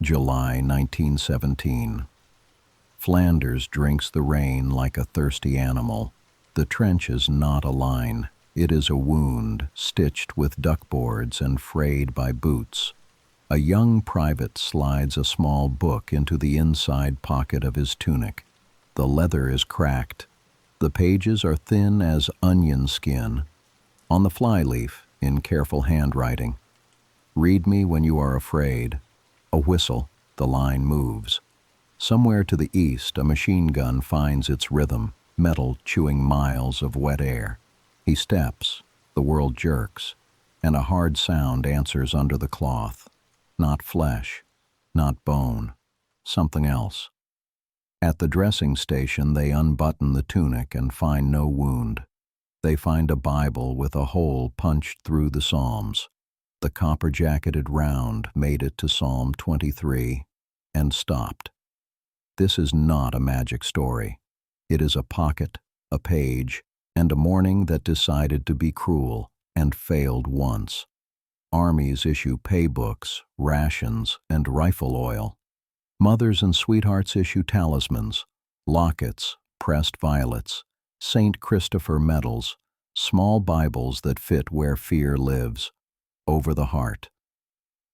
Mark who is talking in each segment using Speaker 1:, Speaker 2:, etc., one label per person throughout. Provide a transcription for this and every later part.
Speaker 1: July 1917. Flanders drinks the rain like a thirsty animal. The trench is not a line. It is a wound, stitched with duckboards and frayed by boots. A young private slides a small book into the inside pocket of his tunic. The leather is cracked. The pages are thin as onion skin. On the flyleaf, in careful handwriting, "Read me when you are afraid." A whistle, the line moves. Somewhere to the east, a machine gun finds its rhythm, metal chewing miles of wet air. He steps, the world jerks, and a hard sound answers under the cloth. Not flesh, not bone, something else. At the dressing station, they unbutton the tunic and find no wound. They find a Bible with a hole punched through the Psalms. The copper-jacketed round made it to Psalm 23 and stopped. This is not a magic story. It is a pocket, a page, and a morning that decided to be cruel and failed once. Armies issue paybooks, rations, and rifle oil. Mothers and sweethearts issue talismans, lockets, pressed violets, St. Christopher medals, small Bibles that fit where fear lives, over the heart.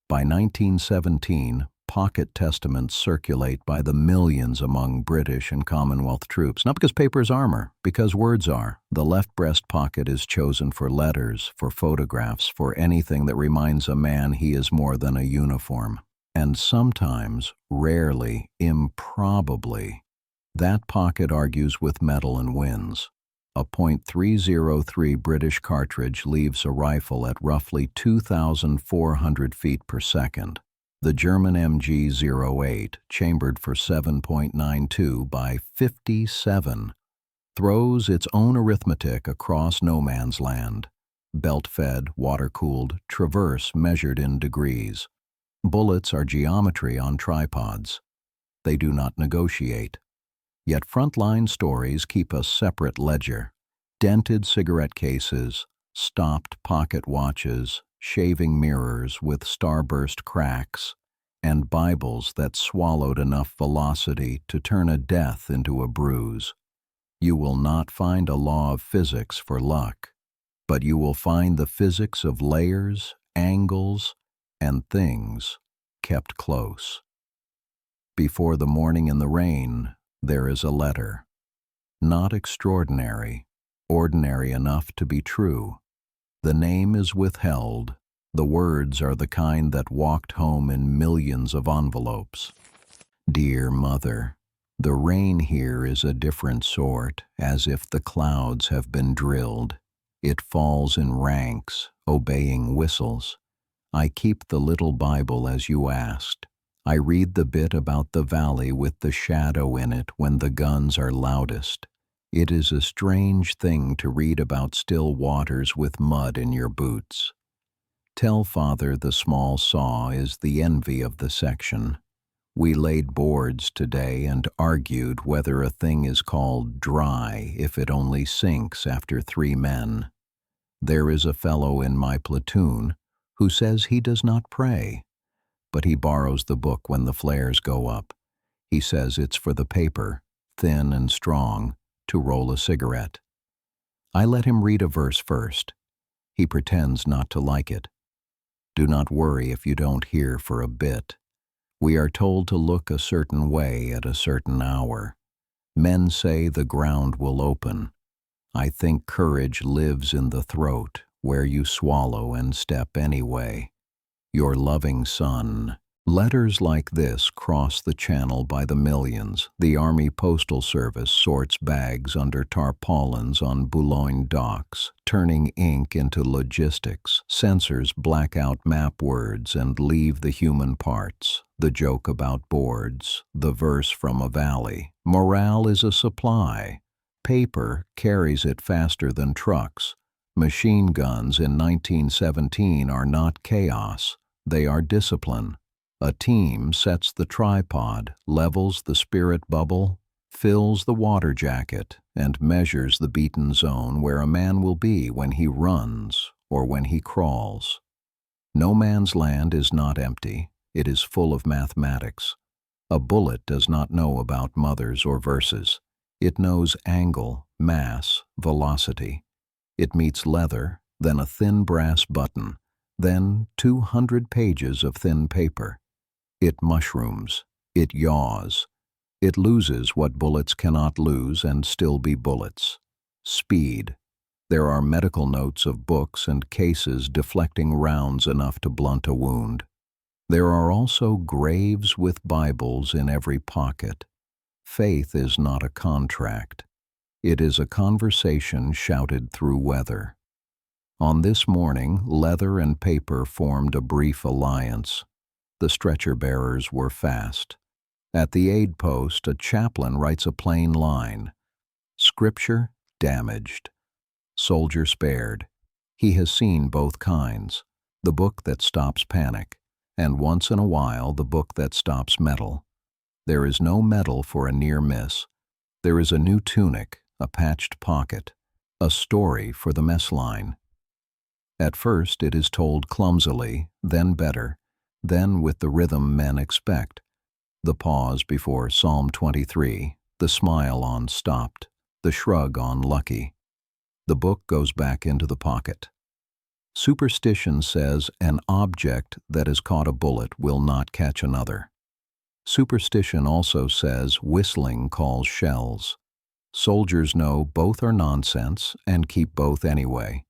Speaker 1: By 1917, pocket testaments circulate by the millions among British and Commonwealth troops, not because paper is armor, because words are. The left breast pocket is chosen for letters, for photographs, for anything that reminds a man he is more than a uniform. And sometimes, rarely, improbably, that pocket argues with metal and wins. A .303 British cartridge leaves a rifle at roughly 2,400 feet per second. The German MG-08, chambered for 7.92 by 57, throws its own arithmetic across no man's land. Belt-fed, water-cooled, traverse measured in degrees. Bullets are geometry on tripods. They do not negotiate. Yet frontline stories keep a separate ledger. Dented cigarette cases, stopped pocket watches, shaving mirrors with starburst cracks, and Bibles that swallowed enough velocity to turn a death into a bruise. You will not find a law of physics for luck, but you will find the physics of layers, angles, and things kept close. Before the morning in the rain, there is a letter. Not extraordinary, ordinary enough to be true. The name is withheld. The words are the kind that walked home in millions of envelopes. Dear Mother, the rain here is a different sort, as if the clouds have been drilled. It falls in ranks, obeying whistles. I keep the little Bible as you asked. I read the bit about the valley with the shadow in it when the guns are loudest. It is a strange thing to read about still waters with mud in your boots. Tell Father the small saw is the envy of the section. We laid boards today and argued whether a thing is called dry if it only sinks after 3 men. There is a fellow in my platoon who says he does not pray, but he borrows the book when the flares go up. He says it's for the paper, thin and strong, to roll a cigarette. I let him read a verse first. He pretends not to like it. Do not worry if you don't hear for a bit. We are told to look a certain way at a certain hour. Men say the ground will open. I think courage lives in the throat, where you swallow and step anyway. Your loving son. Letters like this cross the channel by the millions. The Army Postal Service sorts bags under tarpaulins on Boulogne docks, turning ink into logistics. Censors black out map words and leave the human parts. The joke about boards, the verse from a valley. Morale is a supply. Paper carries it faster than trucks. Machine guns in 1917 are not chaos. They are discipline. A team sets the tripod, levels the spirit bubble, fills the water jacket, and measures the beaten zone where a man will be when he runs or when he crawls. No man's land is not empty. It is full of mathematics. A bullet does not know about mothers or verses. It knows angle, mass, velocity. It meets leather, then a thin brass button, then 200 pages of thin paper. It mushrooms. It yaws. It loses what bullets cannot lose and still be bullets. Speed. There are medical notes of books and cases deflecting rounds enough to blunt a wound. There are also graves with Bibles in every pocket. Faith is not a contract. It is a conversation shouted through weather. On this morning, leather and paper formed a brief alliance. The stretcher-bearers were fast. At the aid post, a chaplain writes a plain line. Scripture damaged. Soldier spared. He has seen both kinds. The book that stops panic, and once in a while the book that stops metal. There is no medal for a near miss. There is a new tunic, a patched pocket, a story for the mess line. At first it is told clumsily, then better, then with the rhythm men expect. The pause before Psalm 23, the smile on stopped, the shrug on lucky. The book goes back into the pocket. Superstition says an object that has caught a bullet will not catch another. Superstition also says whistling calls shells. Soldiers know both are nonsense and keep both anyway.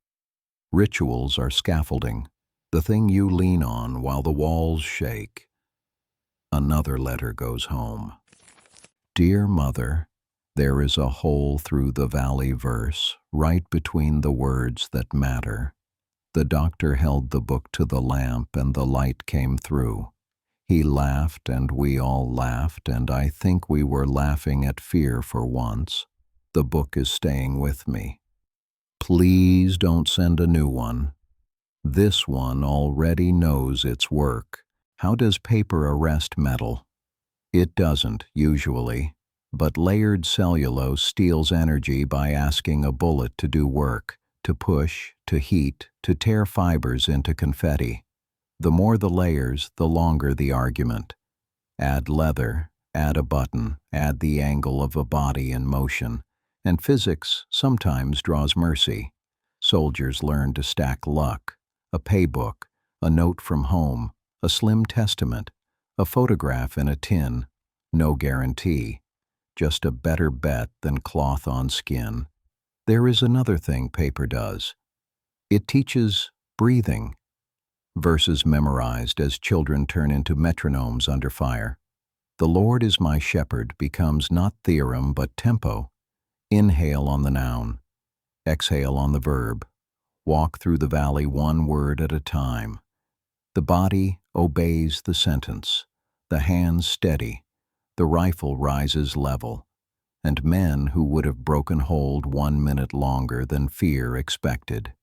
Speaker 1: Rituals are scaffolding, the thing you lean on while the walls shake. Another letter goes home. Dear Mother, there is a hole through the valley verse, right between the words that matter. The doctor held the book to the lamp and the light came through. He laughed and we all laughed, and I think we were laughing at fear for once. The book is staying with me. Please don't send a new one. This one already knows its work. How does paper arrest metal? It doesn't, usually, but layered cellulose steals energy by asking a bullet to do work, to push, to heat, to tear fibers into confetti. The more the layers, the longer the argument. Add leather, add a button, add the angle of a body in motion, and physics sometimes draws mercy. Soldiers learn to stack luck, a paybook, a note from home, a slim testament, a photograph in a tin. No guarantee, just a better bet than cloth on skin. There is another thing paper does. It teaches breathing. Verses memorized as children turn into metronomes under fire. The Lord is my shepherd becomes not theorem but tempo. Inhale on the noun, exhale on the verb. Walk through the valley one word at a time. The body obeys the sentence, the hands steady, the rifle rises level, and men who would have broken hold 1 minute longer than fear expected.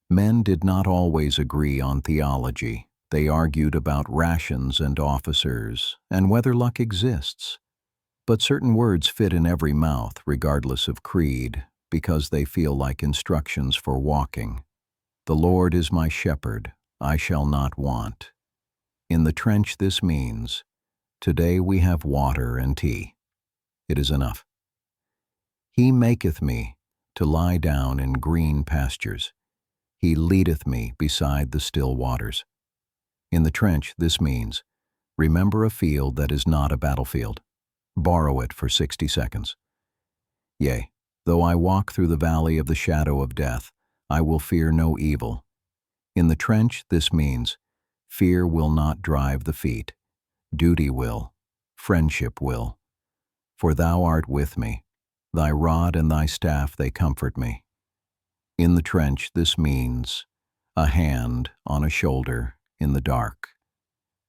Speaker 1: Men did not always agree on theology. They argued about rations and officers, and whether luck exists. But certain words fit in every mouth, regardless of creed, because they feel like instructions for walking. The Lord is my shepherd, I shall not want. In the trench this means, today we have water and tea. It is enough. He maketh me to lie down in green pastures. He leadeth me beside the still waters. In the trench this means, remember a field that is not a battlefield. Borrow it for 60 seconds. Yea, though I walk through the valley of the shadow of death, I will fear no evil. In the trench this means, fear will not drive the feet. Duty will, friendship will. For thou art with me, thy rod and thy staff they comfort me. In the trench this means, a hand on a shoulder in the dark.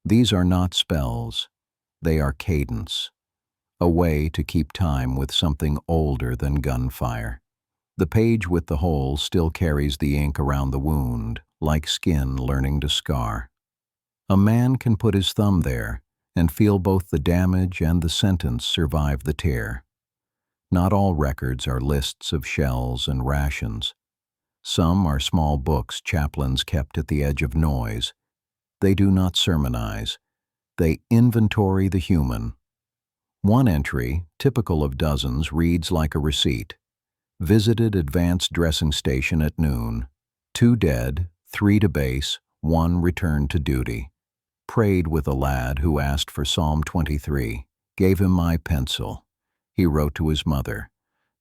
Speaker 1: These are not spells, they are cadence. A way to keep time with something older than gunfire. The page with the hole still carries the ink around the wound, like skin learning to scar. A man can put his thumb there and feel both the damage and the sentence survive the tear. Not all records are lists of shells and rations. Some are small books chaplains kept at the edge of noise. They do not sermonize. They inventory the human. One entry, typical of dozens, reads like a receipt. Visited advanced dressing station at noon. 2 dead, 3 to base, 1 returned to duty. Prayed with a lad who asked for Psalm 23. Gave him my pencil. He wrote to his mother.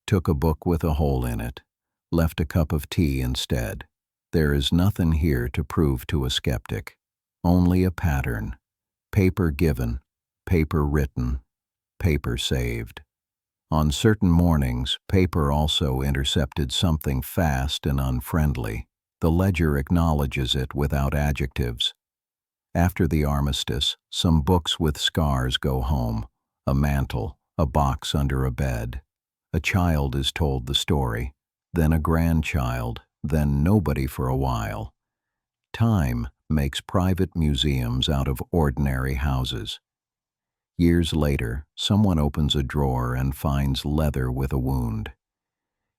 Speaker 1: Took a book with a hole in it. Left a cup of tea instead. There is nothing here to prove to a skeptic. Only a pattern. Paper given, paper written, paper saved. On certain mornings, paper also intercepted something fast and unfriendly. The ledger acknowledges it without adjectives. After the armistice, some books with scars go home. A mantle, a box under a bed. A child is told the story, then a grandchild, then nobody for a while. Time makes private museums out of ordinary houses. Years later, someone opens a drawer and finds leather with a wound.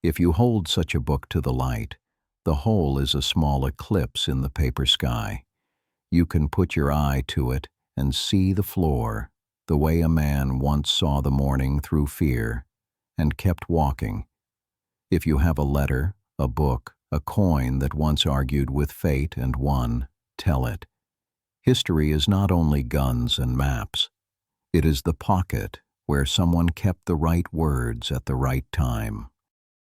Speaker 1: If you hold such a book to the light, the hole is a small eclipse in the paper sky. You can put your eye to it and see the floor, the way a man once saw the morning through fear, and kept walking. If you have a letter, a book, a coin that once argued with fate and won, tell it. History is not only guns and maps. It is the pocket where someone kept the right words at the right time.